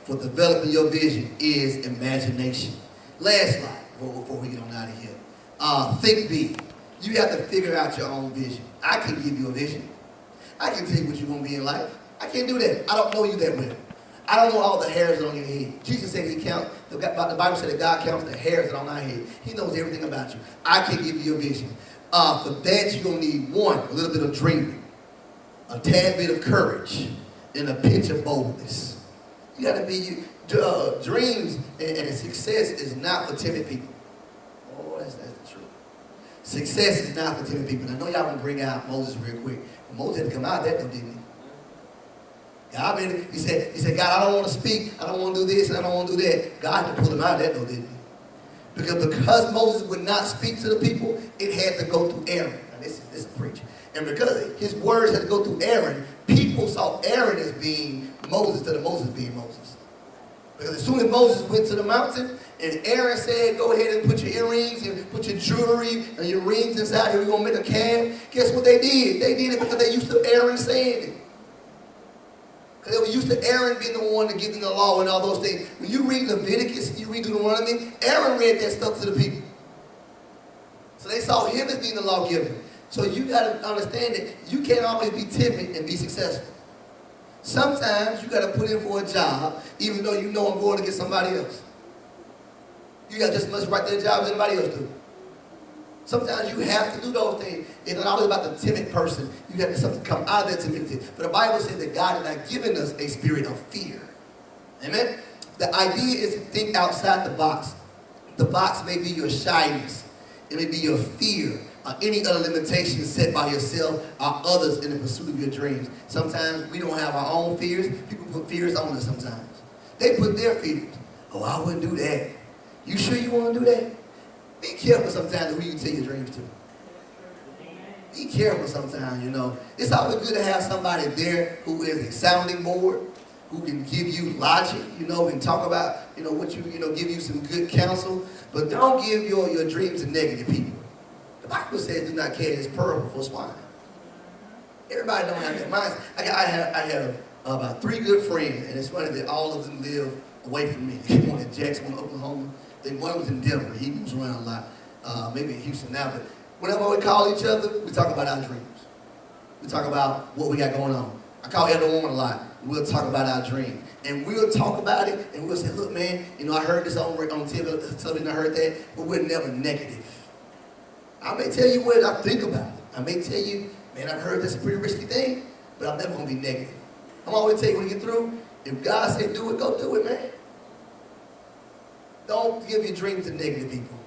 for developing your vision is imagination. Last slide before we get on out of here. Think big. You have to figure out your own vision. I can give you a vision. I can tell you what you're going to be in life. I can't do that. I don't know you that well. I don't know all the hairs on your head. Jesus said he counts, the Bible said that God counts the hairs on our head. He knows everything about you. I can give you a vision. For that, you're going to need one, a little bit of dreaming, a tad bit of courage, and a pinch of boldness. You got to be, dreams and success is not for timid people. Oh, that's the truth. Success is not for timid people. And I know y'all want to bring out Moses real quick. But Moses had to come out of that though, didn't he? God made it. He said, God, I don't want to speak. I don't want to do this and I don't want to do that. God had to pull him out of that though, didn't he? Because Moses would not speak to the people, it had to go through Aaron. Now this is a preach. And because his words had to go through Aaron, people saw Aaron as being Moses instead of Moses being Moses. Because as soon as Moses went to the mountain, and Aaron said, go ahead and put your earrings and put your jewelry and your rings inside here, we're going to make a calf. Guess what they did? They did it because they used to Aaron saying it. Because they were used to Aaron being the one to give them the law and all those things. When you read Leviticus, you read Deuteronomy, Aaron read that stuff to the people. So they saw him as being the lawgiver. So you got to understand that you can't always be timid and be successful. Sometimes you got to put in for a job, even though you know I'm going to get somebody else. You got just as much right to the job as anybody else do. Sometimes you have to do those things. It's not always about the timid person. You have to something come out of that timidity. But the Bible says that God has not given us a spirit of fear. Amen? The idea is to think outside the box. The box may be your shyness. It may be your fear. Or any other limitations set by yourself or others in the pursuit of your dreams. Sometimes we don't have our own fears. People put fears on us sometimes. They put their fears. Oh, I wouldn't do that. You sure you want to do that? Be careful sometimes who you tell your dreams to. Be careful sometimes, you know. It's always good to have somebody there who is a sounding board, who can give you logic, you know, and talk about, you know, what you know, give you some good counsel. But don't give your dreams to negative people. The Bible says, do not carry this pearl before swine. Everybody don't have that mindset. I have about 3 good friends, and it's funny that all of them live away from me. One in Jackson, one in Oklahoma. Then one was in Denver. He moves around a lot. Maybe in Houston now. But whenever we call each other, we talk about our dreams. We talk about what we got going on. I call Elder Woman a lot. We'll talk about our dream. And we'll talk about it, and we'll say, look, man, you know, I heard this on television, I heard that, but we're never negative. I may tell you what I think about it. I may tell you, man, I've heard that's a pretty risky thing, but I'm never going to be negative. I'm always tell you when you get through, if God say do it, go do it, man. Don't give your dreams to negative people.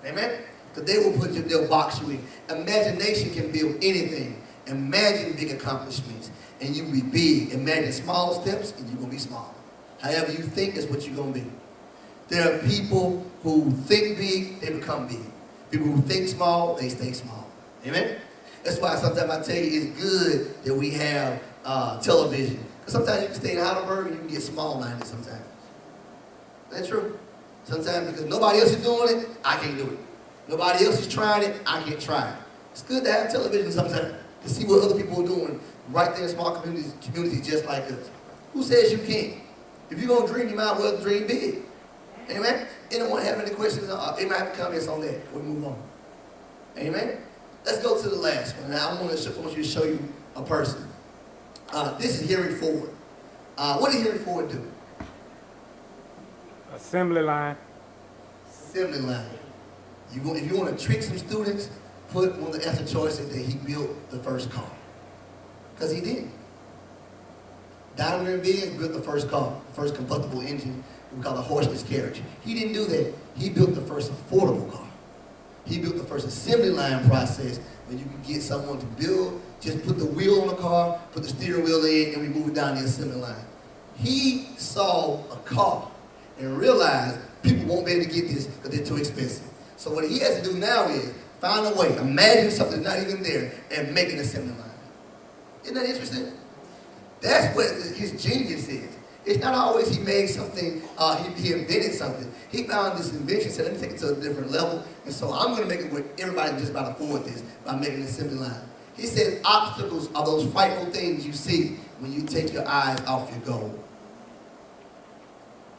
Amen? Because they'll box you in. Imagination can build anything. Imagine big accomplishments, and you will be big. Imagine small steps, and you're going to be small. However you think is what you're going to be. There are people who think big, they become big. People who think small, they stay small. Amen? That's why sometimes I tell you it's good that we have television. Because sometimes you can stay in Heidelberg and you can get small-minded sometimes. That's true. Sometimes because nobody else is doing it, I can't do it. Nobody else is trying it, I can't try it. It's good to have television sometimes to see what other people are doing right there in small communities just like us. Who says you can't? If you're going to dream, you might as well dream big. Amen? Anyone have any questions? Any comments on that before we move on? Amen? Let's go to the last one. Now, I want you to show you a person. This is Henry Ford. What did Henry Ford do? Assembly line. Assembly line. If you want to trick some students, put one of the answer choices that he built the first car. Because he did. Daimler Benz built the first car, the first combustible engine. We call it a horseless carriage. He didn't do that. He built the first affordable car. He built the first assembly line process where you can get someone to build, just put the wheel on the car, put the steering wheel in, and we move it down the assembly line. He saw a car and realized people won't be able to get this because they're too expensive. So what he has to do now is find a way, imagine something not even there, and make an assembly line. Isn't that interesting? That's what his genius is. It's not always he made something, he invented something. He found this invention, said, let me take it to a different level, and so I'm going to make it where everybody can just about afford this by making an assembly line. He said obstacles are those frightful things you see when you take your eyes off your goal.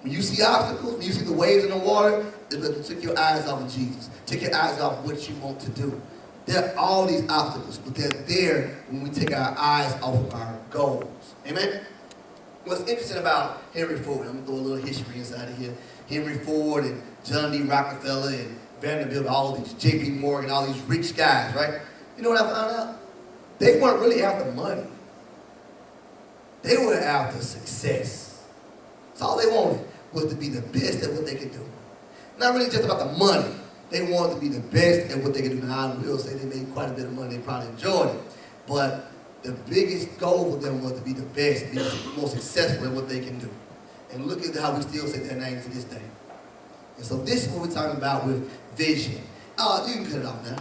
When you see obstacles, when you see the waves in the water, it's because you took your eyes off of Jesus. Took your eyes off what you want to do. There are all these obstacles, but they're there when we take our eyes off of our goals. Amen? What's interesting about Henry Ford, I'm going to throw a little history inside of here. Henry Ford and John D. Rockefeller and Vanderbilt, all these J.P. Morgan, all these rich guys, right? You know what I found out? They weren't really after money. They were after success. That's all they wanted, was to be the best at what they could do. Not really just about the money. They wanted to be the best at what they could do. Now, I will say they made quite a bit of money. They probably enjoyed it. But the biggest goal for them was to be the best, be the most successful at what they can do. And look at how we still say their names to this day. And so this is what we're talking about with vision. You can cut it off now.